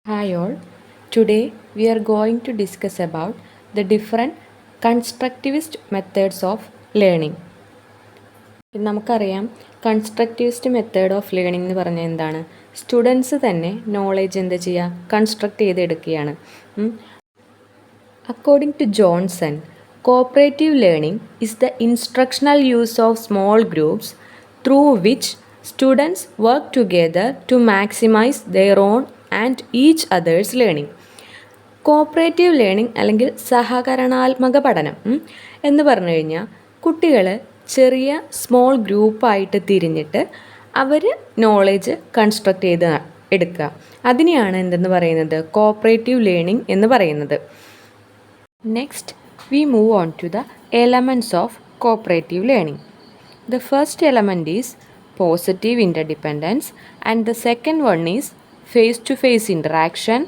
Hi all. Today we are going to discuss about the different constructivist methods of learning. നമുക്കറിയാം constructivist method of learning എന്ന് പറഞ്ഞാൽ എന്താണ്? Students തന്നെ knowledge എന്താ ചെയ്യുക, കൺസ്ട്രക്ട് ചെയ്തെടുക്കുകയാണ്. According to Johnson, cooperative learning is the instructional use of small groups through which students work together to maximize their own and each other's learning. Cooperative learning അല്ലെങ്കിൽ സഹകരണാത്മക പഠനം എന്ന് പറഞ്ഞു കഴിഞ്ഞാൽ കുട്ടികൾ ചെറിയ സ്മോൾ ഗ്രൂപ്പായിട്ട് തിരിഞ്ഞിട്ട് അവർ നോളേജ് കൺസ്ട്രക്ട് ചെയ്ത് എടുക്കുക. അതിനെയാണ് എന്തെന്ന് പറയുന്നത്? കോപ്പറേറ്റീവ് ലേണിംഗ് എന്ന് പറയുന്നത്. Next we move on to the elements of cooperative learning. The first element is positive interdependence and the second one is face-to-face interaction,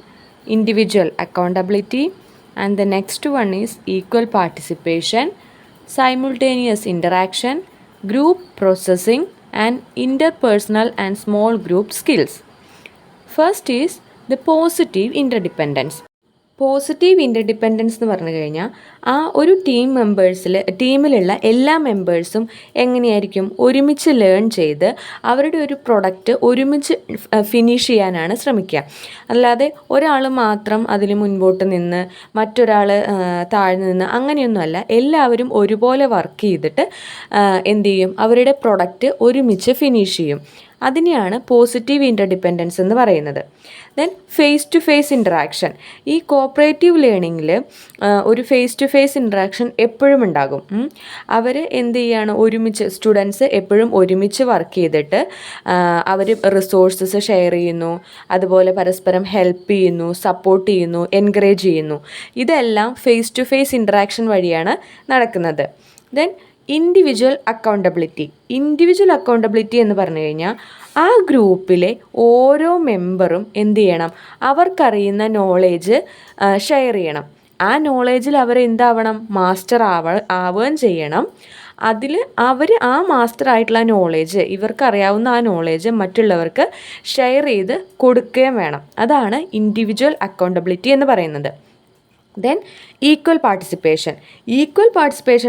individual accountability, and the next one is equal participation, simultaneous interaction, group processing, and interpersonal and small group skills. First is the positive interdependence. Positive interdependence എന്ന് പറഞ്ഞു കഴിഞ്ഞാൽ ഒരു ടീമിലുള്ള എല്ലാ മെമ്പേഴ്സും എങ്ങനെയായിരിക്കും ഒരുമിച്ച് learn ചെയ്ത് അവരുടെ ഒരു പ്രൊഡക്റ്റ് ഒരുമിച്ച് ഫിനിഷ് ചെയ്യാനാണ് ശ്രമിക്കുക. അല്ലാതെ ഒരാൾ മാത്രം അതിൽ മുൻപോട്ട് നിന്ന് മറ്റൊരാൾ താഴ്ന്നു നിന്ന് അങ്ങനെയൊന്നുമല്ല. എല്ലാവരും ഒരുപോലെ വർക്ക് ചെയ്തിട്ട് എന്ത് ചെയ്യും? അവരുടെ പ്രൊഡക്റ്റ് ഒരുമിച്ച് ഫിനിഷ് ചെയ്യും. അതിനെയാണ് പോസിറ്റീവ് ഇൻ്റർഡിപ്പെൻഡൻസ് എന്ന് പറയുന്നത്. Then face to face interaction. ഈ കോപ്പറേറ്റീവ് ലേണിങ്ങിൽ ഒരു ഫേസ് ടു ഫേസ് ഇൻട്രാക്ഷൻ എപ്പോഴും ഉണ്ടാകും. അവർ എന്ത് ചെയ്യാണ്? സ്റ്റുഡൻസ് എപ്പോഴും ഒരുമിച്ച് വർക്ക് ചെയ്തിട്ട് അവർ റിസോഴ്സസ് ഷെയർ ചെയ്യുന്നു, അതുപോലെ പരസ്പരം ഹെൽപ്പ് ചെയ്യുന്നു, സപ്പോർട്ട് ചെയ്യുന്നു, എൻകറേജ് ചെയ്യുന്നു. ഇതെല്ലാം ഫേസ് ടു ഫേസ് ഇൻട്രാക്ഷൻ വഴിയാണ് നടക്കുന്നത്. ദെൻ ഇൻഡിവിജ്വൽ അക്കൗണ്ടബിലിറ്റി എന്ന് പറഞ്ഞു കഴിഞ്ഞാൽ ആ ഗ്രൂപ്പിലെ ഓരോ മെമ്പറും എന്ത് ചെയ്യണം? അവർക്കറിയുന്ന നോളേജ് ഷെയർ ചെയ്യണം. ആ നോളേജിൽ അവർ എന്താവണം? മാസ്റ്റർ ആവുകയും ചെയ്യണം. അതിൽ അവർ ആ മാസ്റ്റർ ആയിട്ടുള്ള നോളേജ്, ഇവർക്കറിയാവുന്ന ആ നോളേജ് മറ്റുള്ളവർക്ക് ഷെയർ ചെയ്ത് കൊടുക്കുകയും വേണം. അതാണ് ഇൻഡിവിജ്വൽ അക്കൗണ്ടബിലിറ്റി എന്ന് പറയുന്നത്. ദെൻ ഈക്വൽ പാർട്ടിസിപ്പേഷൻ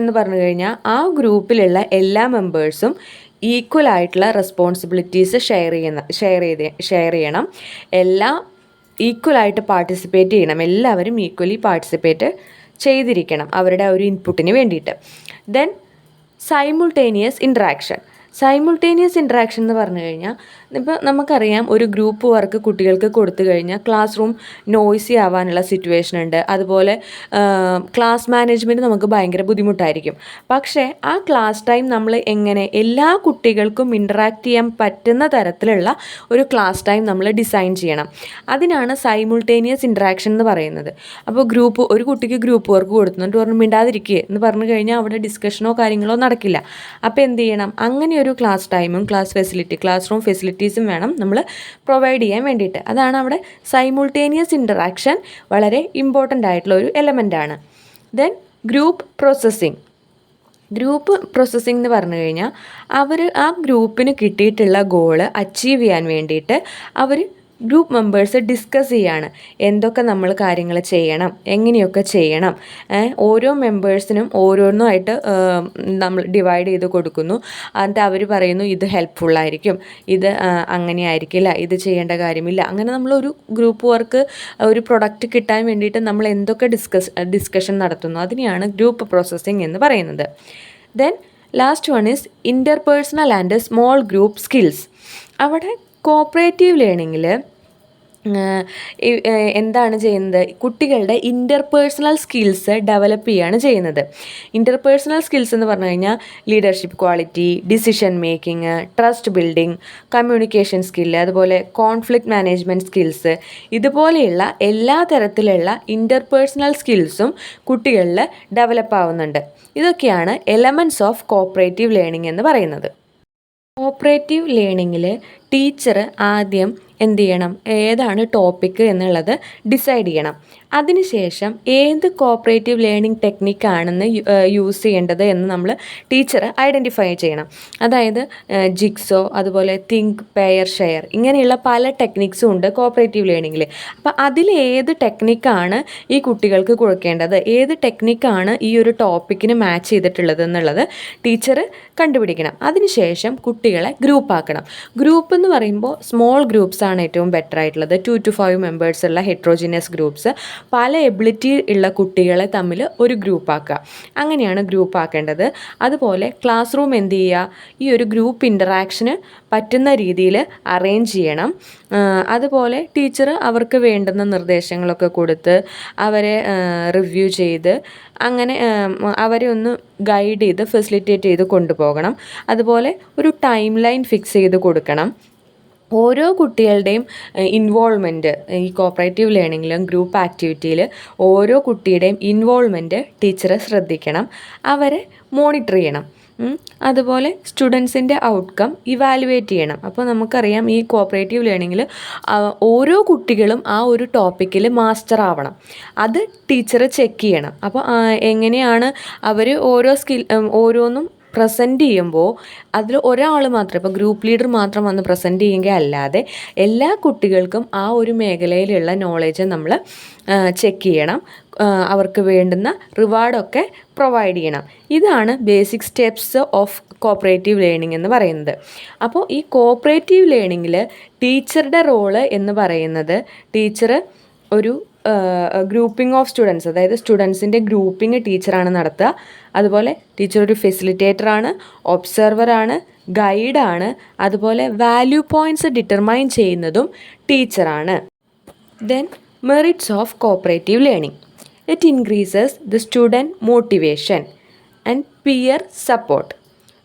എന്ന് പറഞ്ഞു കഴിഞ്ഞാൽ ആ ഗ്രൂപ്പിലുള്ള എല്ലാ മെമ്പേഴ്സും ഈക്വൽ ആയിട്ടുള്ള റെസ്പോൺസിബിലിറ്റീസ് ഷെയർ ചെയ്യണം. എല്ലാം ഈക്വലായിട്ട് പാർട്ടിസിപ്പേറ്റ് ചെയ്യണം. എല്ലാവരും ഈക്വലി പാർട്ടിസിപ്പേറ്റ് ചെയ്തിരിക്കണം അവരുടെ ഒരു ഇൻപുട്ടിന് വേണ്ടിയിട്ട്. ദെൻ സൈമുൾട്ടേനിയസ് ഇൻട്രാക്ഷൻ എന്ന് പറഞ്ഞു കഴിഞ്ഞാൽ ഇപ്പോൾ നമുക്കറിയാം, ഒരു ഗ്രൂപ്പ് വർക്ക് കുട്ടികൾക്ക് കൊടുത്തു കഴിഞ്ഞാൽ ക്ലാസ് റൂം നോയ്സി ആവാനുള്ള സിറ്റുവേഷൻ ഉണ്ട്. അതുപോലെ ക്ലാസ് മാനേജ്മെൻറ്റ് നമുക്ക് ഭയങ്കര ബുദ്ധിമുട്ടായിരിക്കും. പക്ഷേ ആ ക്ലാസ് ടൈം നമ്മൾ എങ്ങനെ എല്ലാ കുട്ടികൾക്കും ഇൻറ്ററാക്ട് ചെയ്യാൻ പറ്റുന്ന തരത്തിലുള്ള ഒരു ക്ലാസ് ടൈം നമ്മൾ ഡിസൈൻ ചെയ്യണം. അതിനാണ് സൈമുൾട്ടേനിയസ് ഇൻട്രാക്ഷൻ എന്ന് പറയുന്നത്. അപ്പോൾ ഒരു കുട്ടിക്ക് ഗ്രൂപ്പ് വർക്ക് കൊടുത്തുകൊണ്ട് പറഞ്ഞു മിണ്ടാതിരിക്കുക എന്ന് പറഞ്ഞു കഴിഞ്ഞാൽ അവിടെ ഡിസ്കഷനോ കാര്യങ്ങളോ നടക്കില്ല. അപ്പോൾ എന്ത് ചെയ്യണം? അങ്ങനെ ഒരു ക്ലാസ് ടൈമും ക്ലാസ് റൂം ഫെസിലിറ്റീസും വേണം നമ്മൾ പ്രൊവൈഡ് ചെയ്യാൻ വേണ്ടിയിട്ട്. അതാണ് അവിടെ സൈമുൾട്ടേനിയസ് ഇൻറ്ററാക്ഷൻ വളരെ ഇമ്പോർട്ടൻ്റ് ആയിട്ടുള്ള ഒരു എലമെൻ്റാണ്. ദെൻ ഗ്രൂപ്പ് പ്രോസസ്സിംഗ് എന്ന് പറഞ്ഞു കഴിഞ്ഞാൽ ആ ഗ്രൂപ്പിന് കിട്ടിയിട്ടുള്ള ഗോള് അച്ചീവ് ചെയ്യാൻ വേണ്ടിയിട്ട് അവർ ഗ്രൂപ്പ് മെമ്പേഴ്സ് ഡിസ്കസ് ചെയ്യാണ്. എന്തൊക്കെ നമ്മൾ കാര്യങ്ങൾ ചെയ്യണം, എങ്ങനെയൊക്കെ ചെയ്യണം. ഓരോ മെമ്പേഴ്സിനും ഓരോന്നുമായിട്ട് നമ്മൾ ഡിവൈഡ് ചെയ്ത് കൊടുക്കുന്നു. എന്നിട്ട് അവർ പറയുന്നു ഇത് ഹെൽപ്ഫുള്ളായിരിക്കും, ഇത് അങ്ങനെ ആയിരിക്കില്ല, ഇത് ചെയ്യേണ്ട കാര്യമില്ല. അങ്ങനെ നമ്മളൊരു ഗ്രൂപ്പ് വർക്ക്, ഒരു പ്രൊഡക്റ്റ് കിട്ടാൻ വേണ്ടിയിട്ട് നമ്മൾ എന്തൊക്കെ ഡിസ്കഷൻ നടത്തുന്നു അതിനെയാണ് ഗ്രൂപ്പ് പ്രോസസ്സിംഗ് എന്ന് പറയുന്നത്. Then last one is interpersonal and small group skills. അവിടെ കോപ്പറേറ്റീവ് ലേണിങ്ങിൽ എന്താണ് ചെയ്യുന്നത്? കുട്ടികളുടെ ഇൻ്റർപേഴ്സണൽ സ്കിൽസ് ഡെവലപ്പ് ചെയ്യുകയാണ് ചെയ്യുന്നത്. ഇൻ്റർപേഴ്സണൽ സ്കിൽസ് എന്ന് പറഞ്ഞു കഴിഞ്ഞാൽ leadership quality, decision making, trust building, communication skill, അതുപോലെ കോൺഫ്ലിക്റ്റ് മാനേജ്മെൻറ്റ് സ്കിൽസ്, ഇതുപോലെയുള്ള എല്ലാ തരത്തിലുള്ള ഇൻ്റർപേഴ്സണൽ സ്കിൽസും കുട്ടികളിൽ ഡെവലപ്പ് ആവുന്നുണ്ട്. ഇതൊക്കെയാണ് എലമെൻറ്റ്സ് ഓഫ് കോപ്പറേറ്റീവ് ലേണിംഗ് എന്ന് പറയുന്നത്. കോപ്പറേറ്റീവ് ലേണിങ്ങിൽ ടീച്ചർ ആദ്യം എന്ത് ചെയ്യണം, ഏതാണ് ടോപ്പിക്ക് എന്നുള്ളത് ഡിസൈഡ് ചെയ്യണം. അതിനുശേഷം ഏത് കോപ്പറേറ്റീവ് ലേണിംഗ് ടെക്നിക്കാണെന്ന് യൂസ് ചെയ്യേണ്ടത് എന്ന് നമ്മൾ ടീച്ചർ ഐഡൻറ്റിഫൈ ചെയ്യണം. അതായത് ജിഗ്സോ, അതുപോലെ തിങ്ക്, പെയർ, ഷെയർ, ഇങ്ങനെയുള്ള പല ടെക്നിക്സും ഉണ്ട് കോപ്പറേറ്റീവ് ലേണിങ്ങിൽ. അപ്പോൾ അതിൽ ഏത് ടെക്നിക്കാണ് ഈ കുട്ടികൾക്ക് കൊടുക്കേണ്ടത്, ഏത് ടെക്നിക്കാണ് ഈ ഒരു ടോപ്പിക്കിന് മാച്ച് ചെയ്തിട്ടുള്ളത് എന്നുള്ളത് ടീച്ചർ കണ്ടുപിടിക്കണം. അതിനുശേഷം കുട്ടികളെ ഗ്രൂപ്പാക്കണം. ഗ്രൂപ്പ് എന്ന് പറയുമ്പോൾ സ്മോൾ ഗ്രൂപ്പ്സ് ആണ് ഏറ്റവും ബെറ്റർ ആയിട്ടുള്ളത്. 2 to 5 മെമ്പേഴ്സ് ഉള്ള ഹെട്രോജിനിയസ് ഗ്രൂപ്പ്സ്, പല എബിലിറ്റി ഉള്ള കുട്ടികളെ തമ്മിൽ ഒരു ഗ്രൂപ്പാക്കുക. അങ്ങനെയാണ് ഗ്രൂപ്പ് ആക്കേണ്ടത്. അതുപോലെ ക്ലാസ് റൂം എന്ത് ചെയ്യുക, ഈ ഒരു ഗ്രൂപ്പ് ഇൻ്ററാക്ഷന് പറ്റുന്ന രീതിയിൽ അറേഞ്ച് ചെയ്യണം. അതുപോലെ ടീച്ചർ അവർക്ക് വേണ്ടുന്ന നിർദ്ദേശങ്ങളൊക്കെ കൊടുത്ത് അവരെ റിവ്യൂ ചെയ്ത് അങ്ങനെ അവരെ ഒന്ന് ഗൈഡ് ചെയ്ത് ഫെസിലിറ്റേറ്റ് ചെയ്ത് കൊണ്ടുപോകണം. അതുപോലെ ഒരു ടൈം ലൈൻ ഫിക്സ് ചെയ്ത് കൊടുക്കണം. ഓരോ കുട്ടികളുടെയും ഇൻവോൾവ്മെൻറ്റ് ഈ കോപ്പറേറ്റീവ് ലേണിങ്ങിലും ഗ്രൂപ്പ് ആക്ടിവിറ്റിയിൽ ഓരോ കുട്ടിയുടെയും ഇൻവോൾവ്മെൻറ്റ് ടീച്ചർ ശ്രദ്ധിക്കണം, അവരെ മോണിറ്റർ ചെയ്യണം. അതുപോലെ സ്റ്റുഡൻസിൻ്റെ ഔട്ട്കം ഇവാലുവേറ്റ് ചെയ്യണം. അപ്പോൾ നമുക്കറിയാം ഈ കോപ്പറേറ്റീവ് ലേണിങ്ങിൽ ഓരോ കുട്ടികളും ആ ഒരു ടോപ്പിക്കിൽ മാസ്റ്റർ ആവണം. അത് ടീച്ചർ ചെക്ക് ചെയ്യണം. അപ്പോൾ എങ്ങനെയാണ് അവർ ഓരോന്നും പ്രസൻറ്റ് ചെയ്യുമ്പോൾ അതിൽ ഒരാൾ മാത്രം, ഇപ്പോൾ ഗ്രൂപ്പ് ലീഡർ മാത്രം വന്ന് പ്രസൻറ്റ് ചെയ്യുക അല്ലാതെ എല്ലാ കുട്ടികൾക്കും ആ ഒരു മേഖലയിലുള്ള നോളേജ് നമ്മൾ ചെക്ക് ചെയ്യണം. അവർക്ക് വേണ്ടുന്ന റിവാർഡൊക്കെ പ്രൊവൈഡ് ചെയ്യണം. ഇതാണ് basic steps of cooperative learning എന്ന് പറയുന്നത്. അപ്പോൾ ഈ കോപ്പറേറ്റീവ് ലേണിങ്ങിൽ ടീച്ചറുടെ റോള് എന്ന് പറയുന്നത്, ടീച്ചർ ഒരു ഗ്രൂപ്പിംഗ് ഓഫ് സ്റ്റുഡൻസ്, അതായത് സ്റ്റുഡൻസിൻ്റെ ഗ്രൂപ്പിംഗ് ടീച്ചറാണ് നടത്തുക. അതുപോലെ ടീച്ചർ ഒരു ഫെസിലിറ്റേറ്ററാണ്, ഒബ്സർവറാണ്, ഗൈഡാണ്. അതുപോലെ വാല്യൂ പോയിൻറ്റ്സ് ഡിറ്റർമൈൻ ചെയ്യുന്നതും ടീച്ചറാണ്. Then merits of cooperative learning. It increases the student motivation and peer support.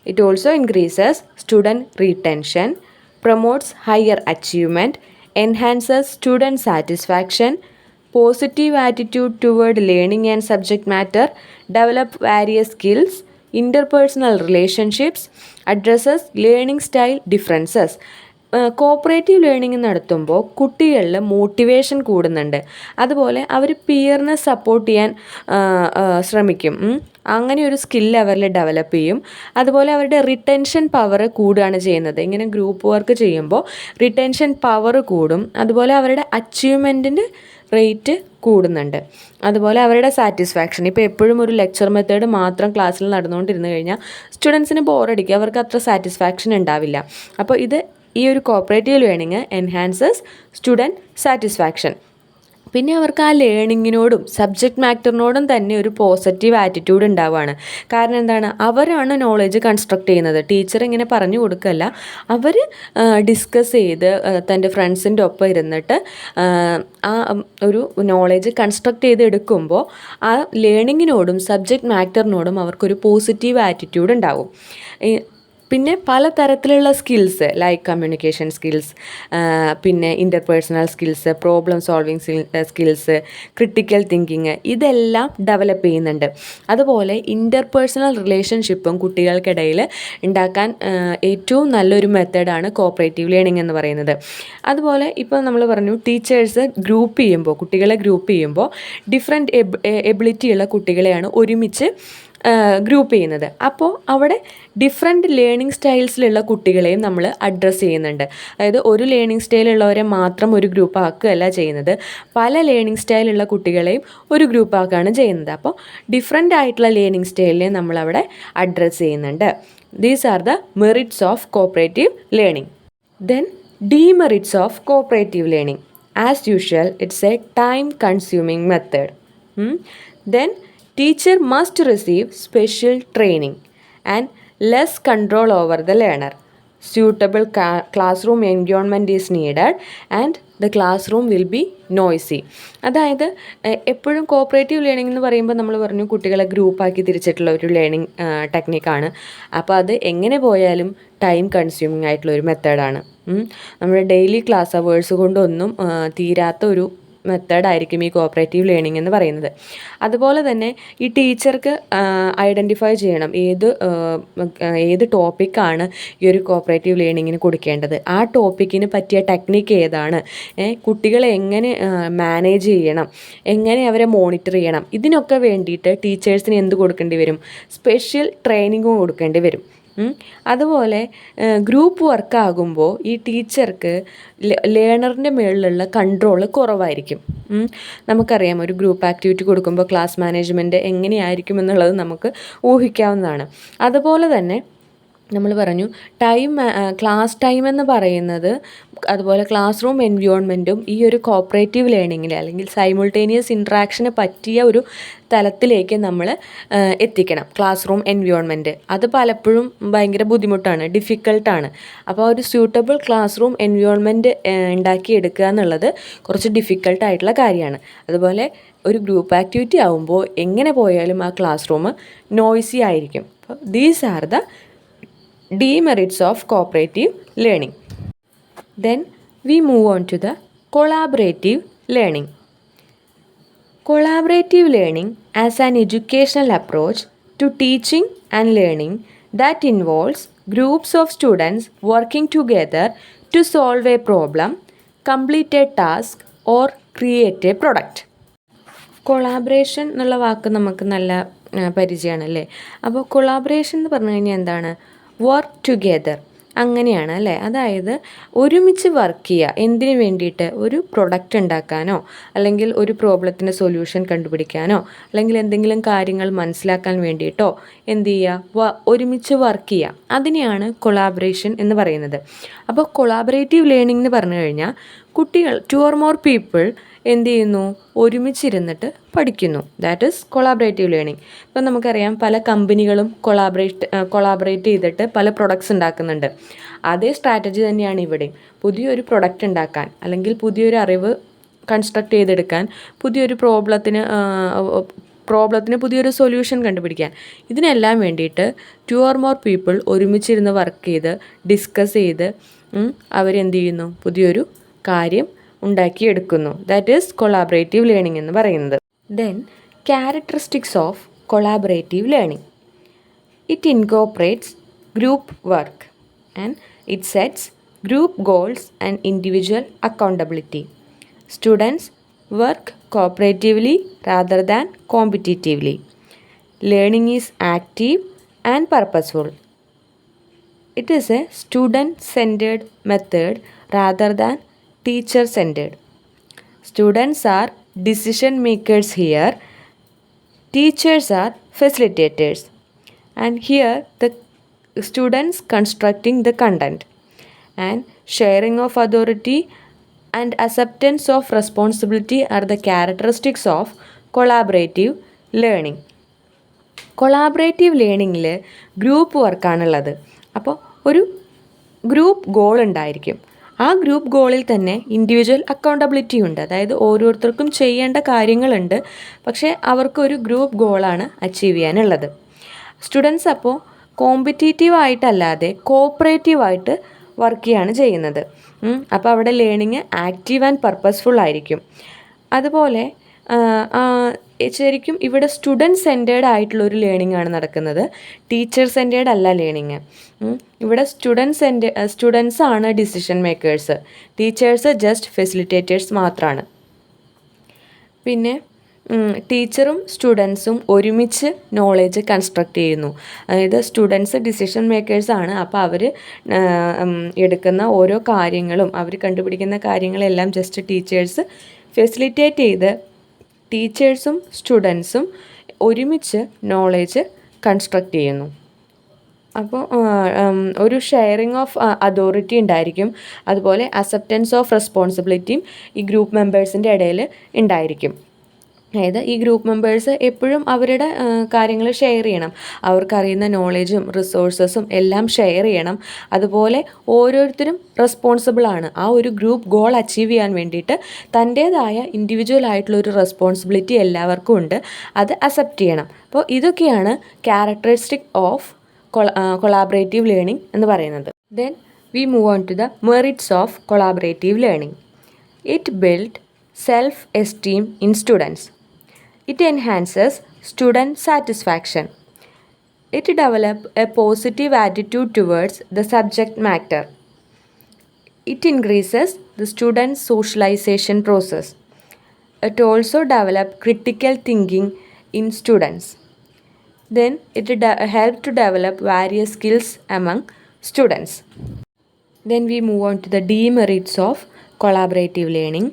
It also increases student retention, promotes higher achievement, enhances student satisfaction, positive attitude toward learning and subject matter, develop various skills, interpersonal relationships, addresses learning style differences. Cooperative learning നടത്തുമ്പോൾ കുട്ടികളിൽ motivation കൂടുന്നുണ്ട്. അതുപോലെ അവർ പിയറിനെ support ചെയ്യാൻ ശ്രമിക്കും. അങ്ങനെ ഒരു skill അവരിൽ develop ചെയ്യും. അതുപോലെ അവരുടെ റിട്ടൻഷൻ പവർ കൂടുകയാണ് ചെയ്യുന്നത്. ഇങ്ങനെ ഗ്രൂപ്പ് വർക്ക് ചെയ്യുമ്പോൾ റിട്ടൻഷൻ പവർ കൂടും. അതുപോലെ അവരുടെ അച്ചീവ്മെൻറ്റിൻ്റെ റേറ്റ് കൂടുന്നുണ്ട്. അതുപോലെ അവരുടെ സാറ്റിസ്ഫാക്ഷൻ, ഇപ്പോൾ എപ്പോഴും ഒരു ലെക്ചർ മെത്തേഡ് മാത്രം ക്ലാസ്സിൽ നടന്നുകൊണ്ടിരുന്നു കഴിഞ്ഞാൽ സ്റ്റുഡൻസിന് ബോറടിക്കുക, അവർക്ക് അത്ര സാറ്റിസ്ഫാക്ഷൻ ഉണ്ടാവില്ല. അപ്പോൾ ഈ ഒരു cooperative learning enhances student satisfaction. പിന്നെ അവർക്ക് ആ ലേണിങ്ങിനോടും സബ്ജക്റ്റ് മാറ്ററിനോടും തന്നെ ഒരു പോസിറ്റീവ് ആറ്റിറ്റ്യൂഡ് ഉണ്ടാവുകയാണ്. കാരണം എന്താണ്, അവരാണ് നോളേജ് കൺസ്ട്രക്ട് ചെയ്യുന്നത്. ടീച്ചർ ഇങ്ങനെ പറഞ്ഞു കൊടുക്കല്ല, അവർ ഡിസ്കസ് ചെയ്ത് തൻ്റെ ഫ്രണ്ട്സിൻ്റെ ഒപ്പം ഇരുന്നിട്ട് ആ ഒരു നോളേജ് കൺസ്ട്രക്ട് ചെയ്ത് എടുക്കുമ്പോൾ ആ ലേണിങ്ങിനോടും സബ്ജക്റ്റ് മാറ്ററിനോടും അവർക്കൊരു പോസിറ്റീവ് ആറ്റിറ്റ്യൂഡ് ഉണ്ടാവും. പിന്നെ പലതരത്തിലുള്ള സ്കിൽസ് ലൈക്ക് കമ്മ്യൂണിക്കേഷൻ സ്കിൽസ്, പിന്നെ interpersonal skills, problem solving skills, critical thinking, ഇതെല്ലാം ഡെവലപ്പ് ചെയ്യുന്നുണ്ട്. അതുപോലെ ഇൻ്റർപേഴ്സണൽ റിലേഷൻഷിപ്പും കുട്ടികൾക്കിടയിൽ ഉണ്ടാക്കാൻ ഏറ്റവും നല്ലൊരു മെത്തേഡാണ് കോപ്പറേറ്റീവ് ലേണിംഗ് എന്ന് പറയുന്നത്. അതുപോലെ ഇപ്പോൾ നമ്മൾ പറഞ്ഞു ടീച്ചേഴ്സ് ഗ്രൂപ്പ് ചെയ്യുമ്പോൾ, കുട്ടികളെ ഗ്രൂപ്പ് ചെയ്യുമ്പോൾ ഡിഫറെൻറ്റ് എബിലിറ്റിയുള്ള കുട്ടികളെയാണ് ഒരുമിച്ച് ഗ്രൂപ്പ് ചെയ്യുന്നത്. അപ്പോൾ അവിടെ ഡിഫറെൻറ്റ് ലേണിംഗ് സ്റ്റൈൽസിലുള്ള കുട്ടികളെയും നമ്മൾ അഡ്രസ്സ് ചെയ്യുന്നുണ്ട്. അതായത് ഒരു ലേണിംഗ് സ്റ്റൈലുള്ളവരെ മാത്രം ഒരു ഗ്രൂപ്പ് ആക്കുകയല്ല ചെയ്യുന്നത്, പല ലേണിംഗ് സ്റ്റൈലുള്ള കുട്ടികളെയും ഒരു ഗ്രൂപ്പ് ആക്കുകയാണ് ചെയ്യുന്നത്. അപ്പോൾ ഡിഫറെൻ്റ് ആയിട്ടുള്ള ലേണിംഗ് സ്റ്റൈലിനെ നമ്മളവിടെ അഡ്രസ്സ് ചെയ്യുന്നുണ്ട്. These are the merits of cooperative learning. Then demerits of cooperative learning. As usual it's A time consuming method. Then teacher must receive special training and less control over the learner. Suitable classroom environment is needed and the classroom will be noisy. അതായത് എപ്പോഴും cooperative learning എന്ന് പറയുമ്പോൾ നമ്മൾ പറഞ്ഞു കുട്ടികളെ ഗ്രൂപ്പാക്കി തിരിച്ചിട്ടുള്ള ഒരു learning ടെക്നിക്കാണ്. അപ്പോൾ അത് എങ്ങനെ പോയാലും ടൈം കൺസ്യൂമിങ് ആയിട്ടുള്ള ഒരു മെത്തേഡാണ്. നമ്മുടെ ഡെയിലി ക്ലാസ് അവേഴ്സ് കൊണ്ടൊന്നും തീരാത്ത ഒരു മെത്തേഡായിരിക്കും ഈ കോപ്പറേറ്റീവ് ലേണിംഗ് എന്ന് പറയുന്നത്. അതുപോലെ തന്നെ ഈ ടീച്ചർക്ക് ഐഡൻറ്റിഫൈ ചെയ്യണം ഏത് ടോപ്പിക്കാണ് ഈ ഒരു കോപ്പറേറ്റീവ് ലേണിങ്ങിന് കൊടുക്കേണ്ടത്, ആ ടോപ്പിക്കിന് പറ്റിയ ടെക്നിക്ക് ഏതാണ്, കുട്ടികളെ എങ്ങനെ മാനേജ് ചെയ്യണം, എങ്ങനെ അവരെ മോണിറ്റർ ചെയ്യണം, ഇതിനൊക്കെ വേണ്ടിയിട്ട് ടീച്ചേഴ്സിന് എന്ത് കൊടുക്കേണ്ടി വരും, സ്പെഷ്യൽ ട്രെയിനിങ്ങും കൊടുക്കേണ്ടി വരും. അതുപോലെ ഗ്രൂപ്പ് വർക്ക് ആകുമ്പോൾ ഈ ടീച്ചർക്ക് ലേണറിൻ്റെ മുകളിലുള്ള കൺട്രോൾ കുറവായിരിക്കും. നമുക്കറിയാം ഒരു ഗ്രൂപ്പ് ആക്ടിവിറ്റി കൊടുക്കുമ്പോൾ ക്ലാസ് മാനേജ്മെൻറ്റ് എങ്ങനെയായിരിക്കും എന്നുള്ളത് നമുക്ക് ഊഹിക്കാവുന്നതാണ്. അതുപോലെ തന്നെ നമ്മൾ പറഞ്ഞു ക്ലാസ് ടൈം എന്ന് പറയുന്നത്, അതുപോലെ ക്ലാസ് റൂം എൻവയോൺമെൻറ്റും ഈ ഒരു കോപ്പറേറ്റീവ് ലേണിങ്ങിൽ അല്ലെങ്കിൽ സൈമിൾട്ടേനിയസ് ഇൻട്രാക്ഷന് പറ്റിയ ഒരു തലത്തിലേക്ക് നമ്മൾ എത്തിക്കണം. ക്ലാസ് റൂം എൻവയോൺമെൻറ്റ് അത് പലപ്പോഴും ഭയങ്കര ബുദ്ധിമുട്ടാണ്, ഡിഫിക്കൽട്ടാണ്. അപ്പോൾ ഒരു സ്യൂട്ടബിൾ ക്ലാസ് റൂം എൻവയോൺമെൻറ്റ് ഉണ്ടാക്കിയെടുക്കുക എന്നുള്ളത് കുറച്ച് ഡിഫിക്കൽട്ടായിട്ടുള്ള കാര്യമാണ്. അതുപോലെ ഒരു ഗ്രൂപ്പ് ആക്ടിവിറ്റി ആകുമ്പോൾ എങ്ങനെ പോയാലും ആ ക്ലാസ് റൂം നോയ്സി ആയിരിക്കും. അപ്പോൾ these are the demerits of cooperative learning. Then we move on to the collaborative learning. Collaborative learning as an educational approach to teaching and learning that involves groups of students working together to solve a problem, complete a task or create a product. Collaboration എന്നുള്ള വാക്ക് നമുക്ക് നല്ല പരിചയമാണല്ലേ. അപ്പോൾ collaboration എന്ന് പറഞ്ഞു കഴിഞ്ഞാൽ എന്താണ്? Work together, അങ്ങനെയാണ് അല്ലേ. അതായത് ഒരുമിച്ച് വർക്ക് ചെയ്യുക. എന്തിനു വേണ്ടിയിട്ട്? ഒരു പ്രൊഡക്റ്റ് ഉണ്ടാക്കാനോ അല്ലെങ്കിൽ ഒരു പ്രോബ്ലത്തിന് സൊല്യൂഷൻ കണ്ടുപിടിക്കാനോ അല്ലെങ്കിൽ എന്തെങ്കിലും കാര്യങ്ങൾ മനസ്സിലാക്കാൻ വേണ്ടിയിട്ടോ എന്ത് ചെയ്യുക? ഒരുമിച്ച് വർക്ക് ചെയ്യുക. അതിനെയാണ് കൊളാബറേഷൻ എന്ന് പറയുന്നത്. അപ്പോൾ കൊളാബറേറ്റീവ് ലേണിംഗ് എന്ന് പറഞ്ഞു കഴിഞ്ഞാൽ കുട്ടികൾ 2 or more പീപ്പിൾ എന്ത് ചെയ്യുന്നു? ഒരുമിച്ചിരുന്നിട്ട് പഠിക്കുന്നു. That is collaborative learning. ഇപ്പം നമുക്കറിയാം പല കമ്പനികളും കൊളാബറേറ്റ് ചെയ്തിട്ട് പല പ്രൊഡക്ട്സ് ഉണ്ടാക്കുന്നുണ്ട്. അതേ സ്ട്രാറ്റജി തന്നെയാണ് ഇവിടെ. പുതിയൊരു പ്രൊഡക്റ്റ് ഉണ്ടാക്കാൻ അല്ലെങ്കിൽ പുതിയൊരു അറിവ് കൺസ്ട്രക്ട് ചെയ്തെടുക്കാൻ, പുതിയൊരു പ്രോബ്ലത്തിന് പുതിയൊരു സൊല്യൂഷൻ കണ്ടുപിടിക്കാൻ, ഇതിനെല്ലാം വേണ്ടിയിട്ട് 2 or more പീപ്പിൾ ഒരുമിച്ചിരുന്ന് വർക്ക് ചെയ്ത് ഡിസ്കസ് ചെയ്ത് അവരെന്ത് ചെയ്യുന്നു? പുതിയൊരു കാര്യം ഉണ്ടാക്കിയെടുക്കുന്നു. ദാറ്റ് ഈസ് കൊളാബറേറ്റീവ് ലേണിംഗ് എന്ന് പറയുന്നത്. Then characteristics of collaborative learning. It incorporates group work and it sets group goals and individual accountability. Students work cooperatively rather than competitively. Learning is active and purposeful. It is a student-centered method rather than teacher-centered. Students are decision makers here. Teachers are facilitators. And here the students constructing the content. And sharing of authority and acceptance of responsibility are the characteristics of collaborative learning. Collaborative ലേണിങ്ങിൽ group വർക്കാണുള്ളത്. അപ്പോൾ ഒരു group goal ഉണ്ടായിരിക്കും. ആ group ഗോളിൽ തന്നെ individual accountability ഉണ്ട്. അതായത് ഓരോരുത്തർക്കും ചെയ്യേണ്ട കാര്യങ്ങളുണ്ട്, പക്ഷേ അവർക്കൊരു ഗ്രൂപ്പ് ഗോളാണ് അച്ചീവ് ചെയ്യാനുള്ളത്. സ്റ്റുഡൻസ് അപ്പോൾ കോമ്പറ്റീറ്റീവായിട്ടല്ലാതെ കോപ്പറേറ്റീവായിട്ട് വർക്ക് ചെയ്യാണ് ചെയ്യുന്നത്. അപ്പോൾ അവിടെ ലേണിങ് ആക്റ്റീവ് ആൻഡ് പർപ്പസ്ഫുൾ ആയിരിക്കും. അതുപോലെ ശരിക്കും ഇവിടെ സ്റ്റുഡൻറ്റ് സെൻറ്റേർഡ് ആയിട്ടുള്ളൊരു ലേണിംഗ് ആണ് നടക്കുന്നത്, ടീച്ചർ സെൻറ്റേർഡ് അല്ല ലേണിങ്. ഇവിടെ സ്റ്റുഡൻസ് ആണ് decision makers, teachers just facilitators മാത്രമാണ്. പിന്നെ ടീച്ചറും സ്റ്റുഡൻസും ഒരുമിച്ച് നോളേജ് കൺസ്ട്രക്റ്റ് ചെയ്യുന്നു. അതായത് സ്റ്റുഡൻസ് ഡിസിഷൻ മേക്കേഴ്സാണ്. അപ്പോൾ അവർ എടുക്കുന്ന ഓരോ കാര്യങ്ങളും അവർ കണ്ടുപിടിക്കുന്ന കാര്യങ്ങളെല്ലാം ജസ്റ്റ് ടീച്ചേഴ്സ് ഫെസിലിറ്റേറ്റ് ചെയ്ത് ടീച്ചേഴ്സും സ്റ്റുഡൻസും ഒരുമിച്ച് നോളേജ് കൺസ്ട്രക്റ്റ് ചെയ്യുന്നു. അപ്പോൾ ഒരു ഷെയറിങ് ഓഫ് അതോറിറ്റി ഉണ്ടായിരിക്കും. അതുപോലെ അക്സെപ്റ്റൻസ് ഓഫ് റെസ്പോൺസിബിലിറ്റിയും ഈ ഗ്രൂപ്പ് മെമ്പേഴ്സിൻ്റെ ഇടയിൽ ഉണ്ടായിരിക്കും. അതായത് ഈ ഗ്രൂപ്പ് മെമ്പേഴ്സ് എപ്പോഴും അവരുടെ കാര്യങ്ങൾ ഷെയർ ചെയ്യണം. അവർക്കറിയുന്ന നോളേജും റിസോഴ്സസും എല്ലാം ഷെയർ ചെയ്യണം. അതുപോലെ ഓരോരുത്തരും റെസ്പോൺസിബിളാണ്. ആ ഒരു ഗ്രൂപ്പ് ഗോൾ അച്ചീവ് ചെയ്യാൻ വേണ്ടിയിട്ട് തൻ്റേതായ ഇൻഡിവിജ്വൽ ആയിട്ടുള്ളൊരു റെസ്പോൺസിബിലിറ്റി എല്ലാവർക്കും ഉണ്ട്. അത് അക്സെപ്റ്റ് ചെയ്യണം. അപ്പോൾ ഇതൊക്കെയാണ് ക്യാരക്ടറിസ്റ്റിക് ഓഫ് കൊളാബറേറ്റീവ് ലേണിംഗ് എന്ന് പറയുന്നത്. Then we move on to the merits of collaborative learning. It build self-esteem in students. It enhances student satisfaction. It develops a positive attitude towards the subject matter. It increases the student's socialization process. It also develops critical thinking in students. Then it helps to develop various skills among students. Then we move on to the demerits of collaborative learning.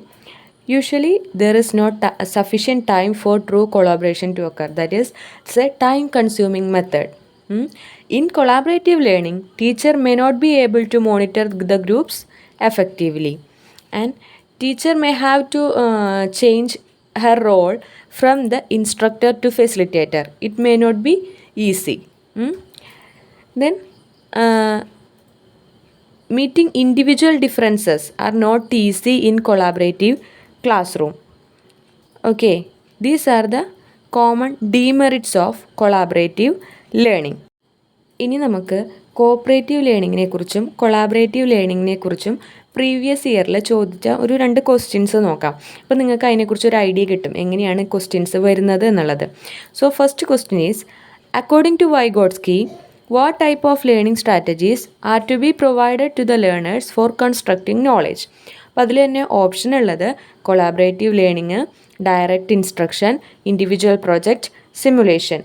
Usually there is not sufficient time for true collaboration to occur. That is, it's a time consuming method. In collaborative learning, teacher may not be able to monitor the groups effectively, and teacher may have to change her role from the instructor to facilitator. It may not be easy. Then meeting individual differences are not easy in collaborative classroom. Okay, these are the common demerits of collaborative learning. ഇനി നമുക്ക് cooperative ലേണിങ്ങിനെ കുറിച്ചും collaborative ലേണിങ്ങിനെ കുറിച്ചും previous ഇയറിൽ ചോദിച്ച ഒരു 2 questions നോക്കാം. അപ്പോൾ നിങ്ങൾക്ക് അതിനെക്കുറിച്ച് ഒരു ഐഡിയ കിട്ടും എങ്ങനെയാണ് ക്വസ്റ്റ്യൻസ് വരുന്നത് എന്നുള്ളത്. So first question is, according to Vygotsky, what type of learning strategies are to be provided to the learners for constructing knowledge? അപ്പോൾ അതിൽ തന്നെ ഓപ്ഷൻ ഉള്ളത് collaborative learning, direct instruction, individual project, simulation.